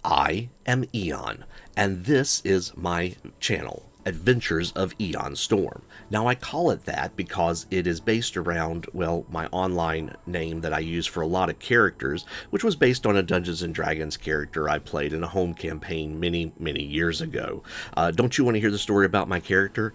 I am Eon, and this is my channel, Adventures of Eon Storm. Now, I call it that because it is based around, well, my online name that I use for a lot of characters, which was based on a Dungeons & Dragons character I played in a home campaign many, many years ago. Don't you want to hear the story about my character?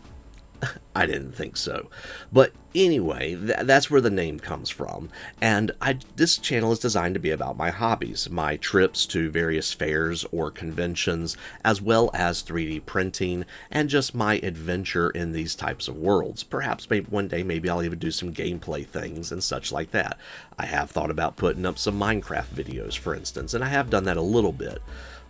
I didn't think so. But anyway, that's where the name comes from. And this channel is designed to be about my hobbies, my trips to various fairs or conventions, as well as 3D printing, and just my adventure in these types of worlds. Perhaps maybe one day, maybe I'll even do some gameplay things and such like that. I have thought about putting up some Minecraft videos, for instance, and I have done that a little bit.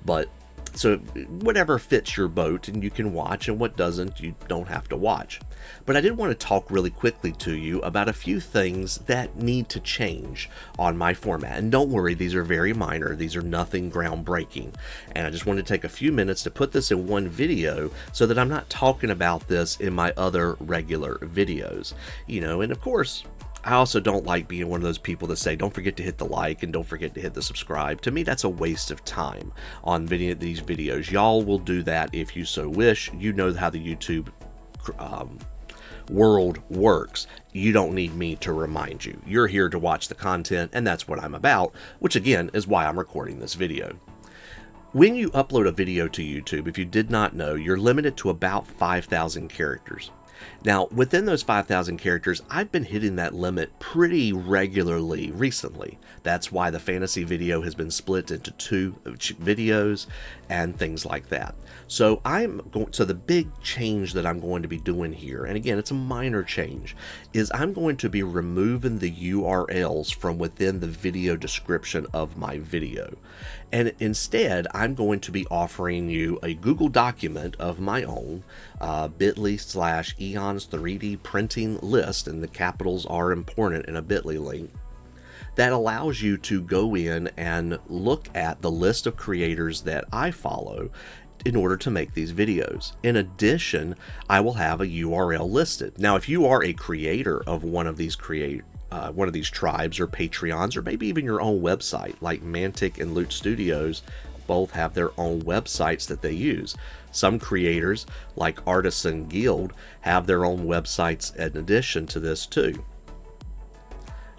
But so whatever fits your boat and you can watch, and what doesn't, you don't have to watch. But I did want to talk really quickly to you about a few things that need to change on my format. And don't worry, these are very minor. These are nothing groundbreaking. And I just wanted to take a few minutes to put this in one video so that I'm not talking about this in my other regular videos. And of course, I also don't like being one of those people that say, don't forget to hit the like and don't forget to hit the subscribe. To me, that's a waste of time on these videos. Y'all will do that if you so wish. You know how the YouTube world works. You don't need me to remind you. You're here to watch the content, and that's what I'm about, which again is why I'm recording this video. When you upload a video to YouTube, if you did not know, you're limited to about 5,000 characters. Now, within those 5,000 characters, I've been hitting that limit pretty regularly recently. That's why the fantasy video has been split into 2 videos and things like that. So the big change that I'm going to be doing here, and again, it's a minor change, is I'm going to be removing the URLs from within the video description of my video. And instead, I'm going to be offering you a Google document of my own, bit.ly/Eon's 3D printing list, and the capitals are important in a bit.ly link, that allows you to go in and look at the list of creators that I follow in order to make these videos. In addition, I will have a URL listed. Now, if you are a creator of one of these tribes or Patreons, or maybe even your own website, like Mantic and Loot Studios, both have their own websites that they use. Some creators, like Artisan Guild, have their own websites in addition to this too.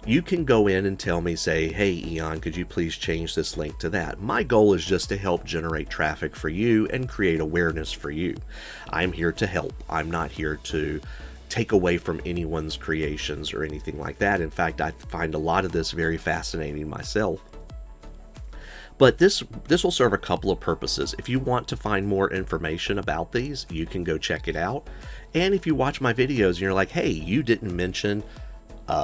You can go in and tell me, say, hey Eon, could you please change this link to that? My goal is just to help generate traffic for you and create awareness for you. I'm here to help. I'm not here to take away from anyone's creations or anything like that. In fact, I find a lot of this very fascinating myself. But this will serve a couple of purposes. If you want to find more information about these, you can go check it out. And if you watch my videos and you're like, hey, you didn't mention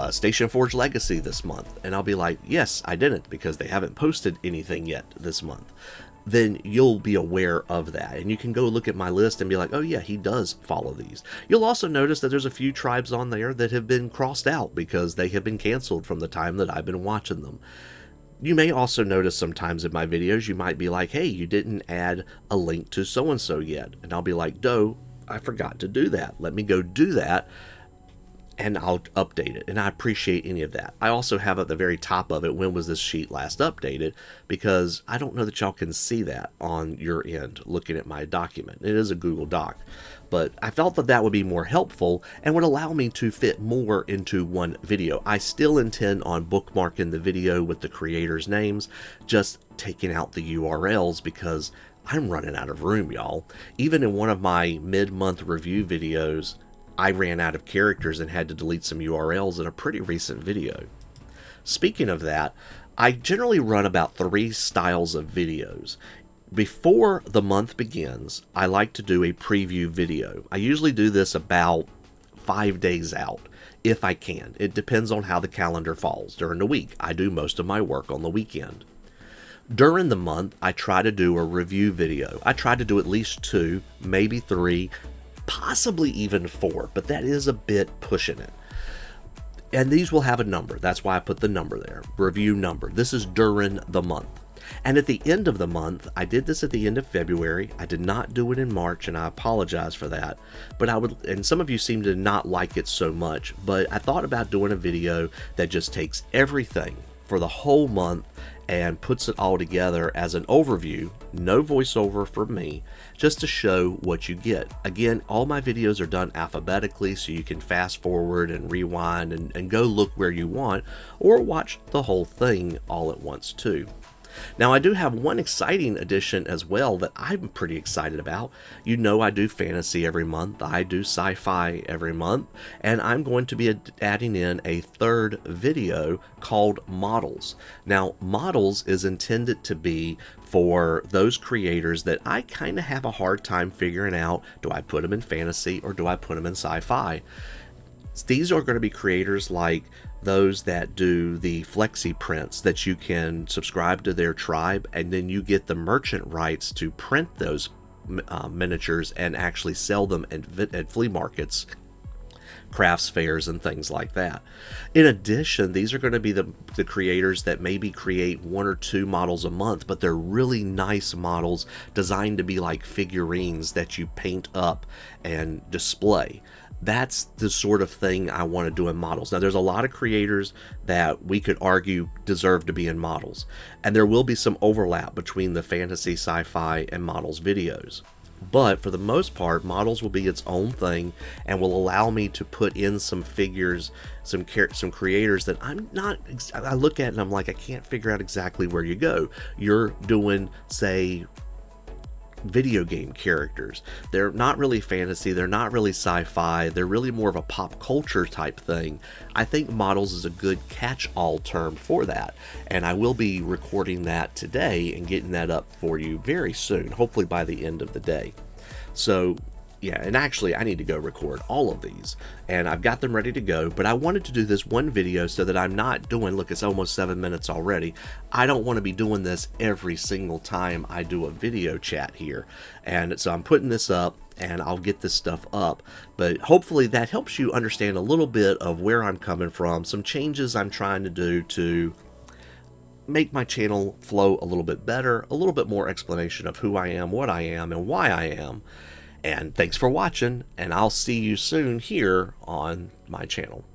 Station Forge Legacy this month, and I'll be like, yes, I didn't, because they haven't posted anything yet this month, then you'll be aware of that. And you can go look at my list and be like, oh yeah, he does follow these. You'll also notice that there's a few tribes on there that have been crossed out because they have been canceled from the time that I've been watching them. You may also notice sometimes in my videos, you might be like, hey, you didn't add a link to so-and-so yet. And I'll be like, no, I forgot to do that. Let me go do that, and I'll update it. And I appreciate any of that. I also have at the very top of it, when was this sheet last updated? Because I don't know that y'all can see that on your end looking at my document. It is a Google Doc. But I felt that that would be more helpful and would allow me to fit more into one video. I still intend on bookmarking the video with the creators' names, just taking out the URLs because I'm running out of room, y'all. Even in one of my mid-month review videos, I ran out of characters and had to delete some URLs in a pretty recent video. Speaking of that, I generally run about 3 styles of videos. Before the month begins, I like to do a preview video. I usually do this about 5 days out, if I can. It depends on how the calendar falls. During the week, I do most of my work on the weekend. During the month, I try to do a review video. I try to do at least 2, maybe 3, possibly even 4, but that is a bit pushing it. And these will have a number. That's why I put the number there. Review number. This is during the month. And at the end of the month, I did this at the end of February. I did not do it in March, and I apologize for that. But and some of you seem to not like it so much, but I thought about doing a video that just takes everything for the whole month and puts it all together as an overview, no voiceover from me, just to show what you get. Again, all my videos are done alphabetically, so you can fast forward and rewind and go look where you want, or watch the whole thing all at once too. Now, I do have one exciting addition as well that I'm pretty excited about. You know, I do fantasy every month, I do sci-fi every month, and I'm going to be adding in a third video called Models. Now, Models is intended to be for those creators that I kind of have a hard time figuring out, do I put them in fantasy or do I put them in sci-fi? These are going to be creators like those that do the flexi prints that you can subscribe to their tribe, and then you get the merchant rights to print those miniatures and actually sell them at flea markets, crafts fairs, and things like that. In addition, these are going to be the creators that maybe create 1 or 2 models a month, but they're really nice models designed to be like figurines that you paint up and display. That's the sort of thing I want to do in Models. Now, there's a lot of creators that we could argue deserve to be in Models, and there will be some overlap between the fantasy, sci-fi, and Models videos. But for the most part, Models will be its own thing and will allow me to put in some figures, some creators that I look at and I'm like, I can't figure out exactly where you go. You're doing, say, video game characters. They're not really fantasy, they're not really sci-fi, they're really more of a pop culture type thing. I think Models is a good catch-all term for that, and I will be recording that today and getting that up for you very soon, hopefully by the end of the day. So yeah, and actually I need to go record all of these, and I've got them ready to go, but I wanted to do this one video so that I'm not doing, look, it's almost 7 minutes already. I don't want to be doing this every single time I do a video chat here, and so I'm putting this up and I'll get this stuff up, but hopefully that helps you understand a little bit of where I'm coming from, some changes I'm trying to do to make my channel flow a little bit better, a little bit more explanation of who I am, what I am, and why I am. And thanks for watching, and I'll see you soon here on my channel.